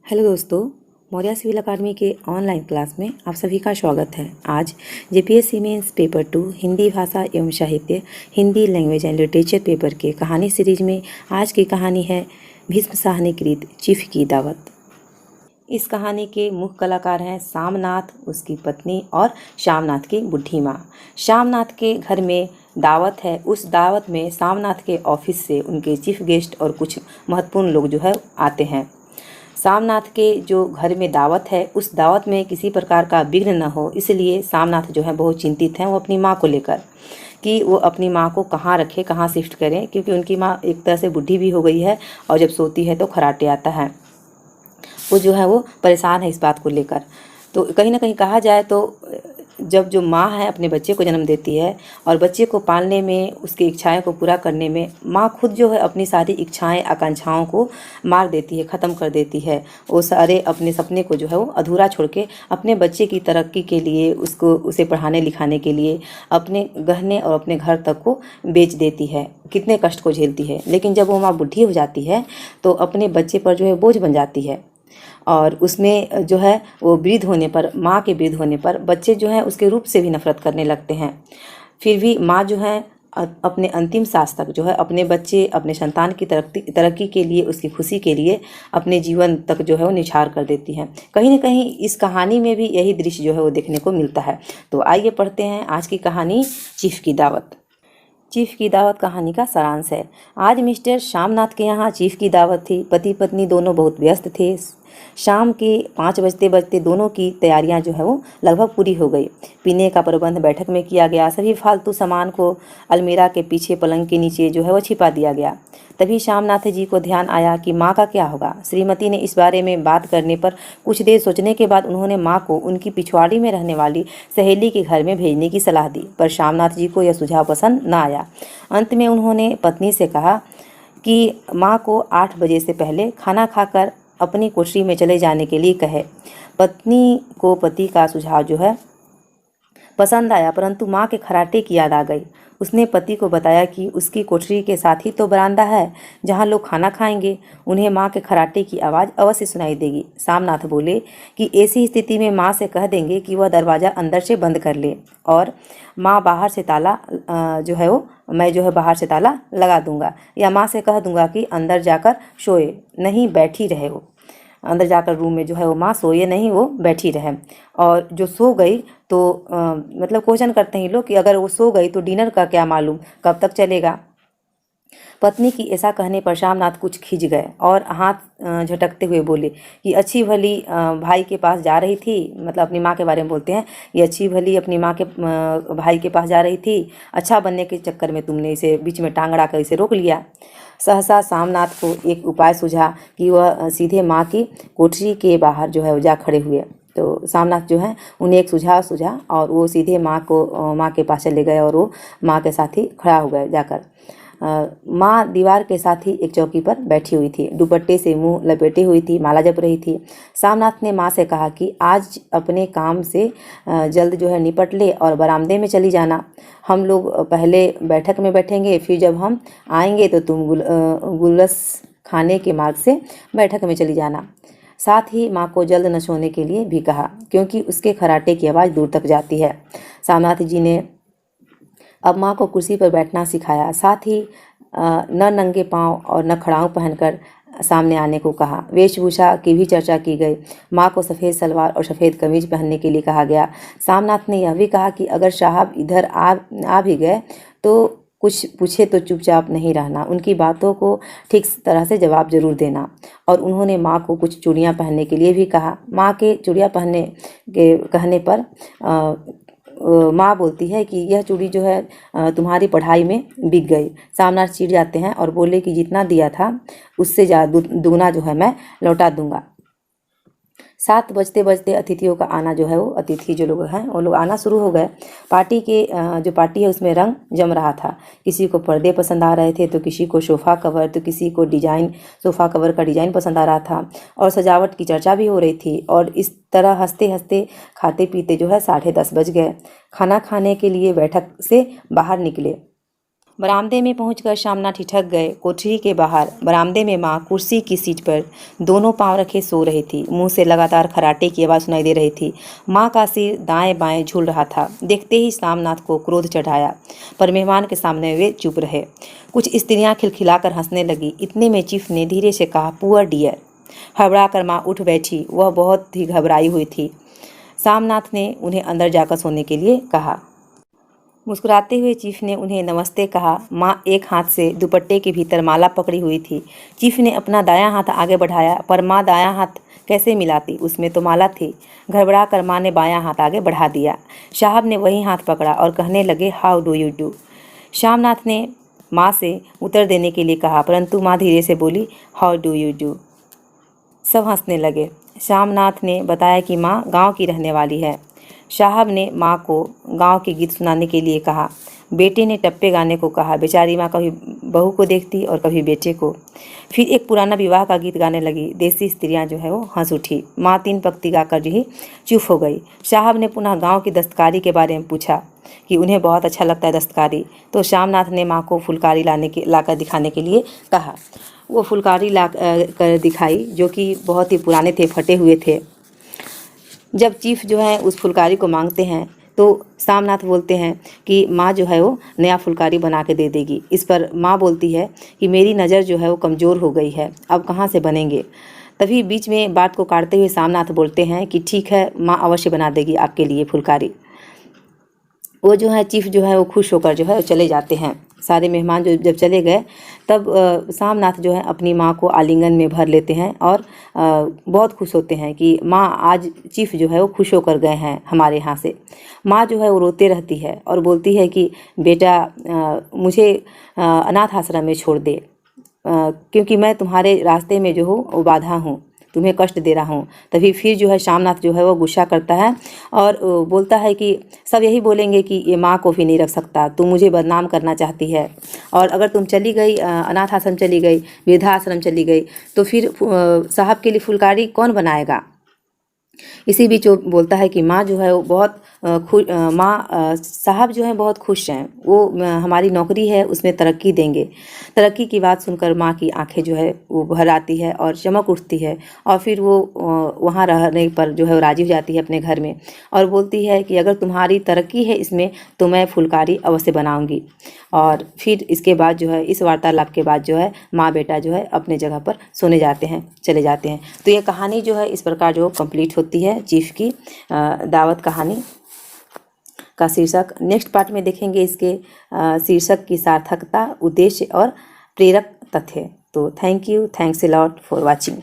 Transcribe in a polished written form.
Hello दोस्तों, Maurya civil अकादमी के online class में आप सभी का स्वागत है। आज जेपीएससी मेंस पेपर 2 हिंदी भाषा एवं साहित्य Hindi language and literature paper के कहानी सीरीज में आज की कहानी है भीष्म शाह ने कृत चीफ की दावत। इस कहानी के मुख्य कलाकार हैं शामनाथ, उसकी पत्नी और शामनाथ की बुढ़ी माँ। शामनाथ के घर में दावत है। उस दावत में शामनाथ के ऑफिस से उनके चीफ गेस्ट और कुछ महत्वपूर्ण लोग जो है आते हैं। शामनाथ के जो घर में दावत है, उस दावत में किसी प्रकार का विघ्न न हो, इसलिए शामनाथ जो है बहुत चिंतित हैं वो अपनी माँ को लेकर कि वो अपनी माँ को कहाँ रखें, कहाँ शिफ्ट करें, क्योंकि उनकी माँ एक तरह से बुढ़ी भी हो गई है और जब सोती है तो खराटे आता है। वो जो है वो परेशान है इस बात को लेकर। तो कहीं ना कहीं कहा जाए तो जब जो माँ है अपने बच्चे को जन्म देती है और बच्चे को पालने में, उसकी इच्छाएं को पूरा करने में माँ खुद जो है अपनी सारी इच्छाएं आकांक्षाओं को मार देती है, ख़त्म कर देती है। वो सारे अपने सपने को जो है वो अधूरा छोड़ के अपने बच्चे की तरक्की के लिए, उसे पढ़ाने लिखाने के लिए अपने गहने और अपने घर तक को बेच देती है, कितने कष्ट को झेलती है। लेकिन जब वो माँ बुढ़ी हो जाती है तो अपने बच्चे पर जो है बोझ बन जाती है और उसमें जो है वो वृद्ध होने पर, माँ के वृद्ध होने पर बच्चे जो हैं उसके रूप से भी नफरत करने लगते हैं। फिर भी माँ जो है अपने अंतिम सांस तक जो है अपने बच्चे, अपने संतान की तरक्की के लिए, उसकी खुशी के लिए अपने जीवन तक जो है वो निछावर कर देती हैं। कहीं ना कहीं इस कहानी में भी यही दृश्य जो है वो देखने को मिलता है। तो आइए पढ़ते हैं आज की कहानी चीफ की दावत। चीफ की दावत कहानी का सारांश है। आज मिस्टर शामनाथ के यहाँ चीफ की दावत थी। पति पत्नी दोनों बहुत व्यस्त थे। शाम के 5 बजते बजते दोनों की तैयारियां जो है वो लगभग पूरी हो गई। पीने का प्रबंध बैठक में किया गया। सभी फालतू सामान को अलमीरा के पीछे पलंग के नीचे जो है वो छिपा दिया गया। तभी शामनाथ जी को ध्यान आया कि माँ का क्या होगा। श्रीमती ने इस बारे में बात करने पर कुछ देर सोचने के बाद उन्होंने माँ को उनकी पिछवाड़ी में रहने वाली सहेली के घर में भेजने की सलाह दी, पर शामनाथ जी को यह सुझाव पसंद न आया। अंत में उन्होंने पत्नी से कहा कि माँ को 8 बजे से पहले खाना खाकर अपनी कोठरी में चले जाने के लिए कहे। पत्नी को पति का सुझाव जो है पसंद आया, परंतु माँ के खराटे की याद आ गई। उसने पति को बताया कि उसकी कोठरी के साथ ही तो बरामदा है जहाँ लोग खाना खाएंगे, उन्हें माँ के खराटे की आवाज़ अवश्य सुनाई देगी। शामनाथ बोले कि ऐसी स्थिति में माँ से कह देंगे कि वह दरवाज़ा अंदर से बंद कर ले और माँ बाहर से ताला जो है वो मैं जो है बाहर से ताला लगा दूंगा, या माँ से कह दूंगा कि अंदर जाकर सोए नहीं, बैठी रहे। वो अंदर जाकर रूम में जो है वो माँ सोए नहीं, वो बैठी रहे। और जो सो गई तो मतलब क्वेश्चन करते हैं लोग कि अगर वो सो गई तो डिनर का क्या मालूम, कब तक चलेगा। पत्नी की ऐसा कहने पर शामनाथ कुछ खिंच गए और हाथ झटकते हुए बोले कि अच्छी भली भाई के पास जा रही थी, मतलब अपनी माँ के बारे में बोलते हैं, ये अच्छी भली अपनी माँ के भाई के पास जा रही थी, अच्छा बनने के चक्कर में तुमने इसे बीच में टांग अड़ा कर इसे रोक लिया। सहसा शामनाथ को एक उपाय सूझा कि वह सीधे माँ की कोठरी के बाहर जो है वो जा खड़े हुए। तो शामनाथ जो है उन्हें एक सुझाव सूझा और वो सीधे माँ के पास चले गए और वो माँ के साथ ही खड़ा हो गए जाकर। माँ दीवार के साथ ही एक चौकी पर बैठी हुई थी, दुपट्टे से मुंह लपेटे हुई थी, माला जप रही थी। शामनाथ ने माँ से कहा कि आज अपने काम से जल्द जो है निपट ले और बरामदे में चली जाना। हम लोग पहले बैठक में बैठेंगे, फिर जब हम आएंगे तो तुम गुलस खाने के मार्ग से बैठक में चली जाना। साथ ही माँ को जल्द न सोने के लिए भी कहा, क्योंकि उसके खराटे की आवाज़ दूर तक जाती है। शामनाथ जी ने अब माँ को कुर्सी पर बैठना सिखाया, साथ ही न नंगे पाँव और न खड़ाऊँ पहनकर सामने आने को कहा। वेशभूषा की भी चर्चा की गई। माँ को सफ़ेद सलवार और सफ़ेद कमीज पहनने के लिए कहा गया। शामनाथ ने यह भी कहा कि अगर साहब इधर आ भी गए तो कुछ पूछे तो चुपचाप नहीं रहना, उनकी बातों को ठीक तरह से जवाब जरूर देना। और उन्होंने माँ को कुछ चूड़ियाँ पहनने के लिए भी कहा। माँ के चूड़ियाँ पहनने के कहने पर माँ बोलती है कि यह चूड़ी जो है तुम्हारी पढ़ाई में बिक गई। शामनाथ चिढ़ जाते हैं और बोले कि जितना दिया था उससे ज़्यादा दुगना जो है मैं लौटा दूंगा। 7 बजते बजते अतिथियों का आना जो है वो, अतिथि जो लोग हैं वो लोग आना शुरू हो गए। पार्टी के जो पार्टी है उसमें रंग जम रहा था। किसी को पर्दे पसंद आ रहे थे तो किसी को सोफ़ा कवर, तो किसी को सोफ़ा कवर का डिज़ाइन पसंद आ रहा था और सजावट की चर्चा भी हो रही थी। और इस तरह हंसते हंसते खाते पीते जो है 10:30 बज गए। खाना खाने के लिए बैठक से बाहर निकले बरामदे में पहुंचकर शामनाथ ठिठक गए। कोठरी के बाहर बरामदे में माँ कुर्सी की सीट पर दोनों पांव रखे सो रही थी। मुंह से लगातार खराटे की आवाज़ सुनाई दे रही थी। माँ का सिर दाएं बाएं झूल रहा था। देखते ही शामनाथ को क्रोध चढ़ाया, पर मेहमान के सामने वे चुप रहे। कुछ स्त्रियां खिलखिलाकर हंसने लगी। इतने में चीफ ने धीरे से कहा, पुअर डियर। हड़बड़ा कर माँ उठ बैठी। वह बहुत ही घबराई हुई थी। शामनाथ ने उन्हें अंदर जाकर सोने के लिए कहा। मुस्कुराते हुए चीफ ने उन्हें नमस्ते कहा। माँ एक हाथ से दुपट्टे के भीतर माला पकड़ी हुई थी। चीफ ने अपना दायां हाथ आगे बढ़ाया, पर माँ दायां हाथ कैसे मिलाती, उसमें तो माला थी। घबरा कर माँ ने बायां हाथ आगे बढ़ा दिया। साहब ने वही हाथ पकड़ा और कहने लगे, how do you do. Shamnath ने माँ से उत्तर देने के लिए कहा, परंतु माँ धीरे से बोली, हाउ डू यू डू। सब हंसने लगे। शामनाथ ने बताया कि माँ गांव की रहने वाली है। साहब ने माँ को गांव के गीत सुनाने के लिए कहा। बेटे ने टप्पे गाने को कहा। बेचारी माँ कभी बहू को देखती और कभी बेटे को। फिर एक पुराना विवाह का गीत गाने लगी। देसी स्त्रियां जो है वो हंस उठी। माँ 3 पंक्ति गाकर जो ही चुप हो गई। साहब ने पुनः गांव की दस्तकारी के बारे में पूछा कि उन्हें बहुत अच्छा लगता है दस्तकारी। तो शामनाथ ने माँ को फुलकारी लाकर दिखाने के लिए कहा। वो फुलकारी ला कर दिखाई, जो कि बहुत ही पुराने थे, फटे हुए थे। जब चीफ जो है उस फुलकारी को मांगते हैं तो शामनाथ बोलते हैं कि माँ जो है वो नया फुलकारी बना के दे देगी। इस पर माँ बोलती है कि मेरी नज़र जो है वो कमज़ोर हो गई है, अब कहाँ से बनेंगे। तभी बीच में बात को काटते हुए शामनाथ बोलते हैं कि ठीक है, माँ अवश्य बना देगी आपके लिए फुलकारी। वो जो है चीफ जो है वो खुश होकर जो है चले जाते हैं। सारे मेहमान जो जब चले गए तब शामनाथ जो है अपनी माँ को आलिंगन में भर लेते हैं और बहुत खुश होते हैं कि माँ आज चीफ जो है वो खुश होकर गए हैं हमारे यहाँ से। माँ जो है वो रोते रहती है और बोलती है कि बेटा मुझे अनाथ आश्रम में छोड़ दे, क्योंकि मैं तुम्हारे रास्ते में जो हूँ वो बाधा हूँ, तुम्हें कष्ट दे रहा हूँ। तभी फिर जो है शामनाथ जो है वो गुस्सा करता है और बोलता है कि सब यही बोलेंगे कि ये माँ को भी नहीं रख सकता, तू मुझे बदनाम करना चाहती है, और अगर तुम चली गई अनाथ आश्रम चली गई, वृद्धाश्रम चली गई, तो फिर साहब के लिए फुलकारी कौन बनाएगा। इसी बीच वो बोलता है कि माँ जो है वो बहुत साहब जो है बहुत खुश हैं, वो हमारी नौकरी है उसमें तरक्की देंगे। तरक्की की बात सुनकर माँ की आंखें जो है वो भर आती है और चमक उठती है, और फिर वो वहाँ रहने पर जो है वो राजी हो जाती है अपने घर में, और बोलती है कि अगर तुम्हारी तरक्की है इसमें तो मैं फुलकारी अवश्य बनाऊंगी। और फिर इसके बाद जो है इस वार्तालाप के बाद जो है माँ बेटा जो है अपने जगह पर सोने जाते हैं, चले जाते हैं। तो ये कहानी जो है इस प्रकार जो कंप्लीट होती है, चीफ की दावत कहानी का शीर्षक। नेक्स्ट पार्ट में देखेंगे इसके शीर्षक की सार्थकता, उद्देश्य और प्रेरक तथ्य। तो thank you, thanks a lot for watching.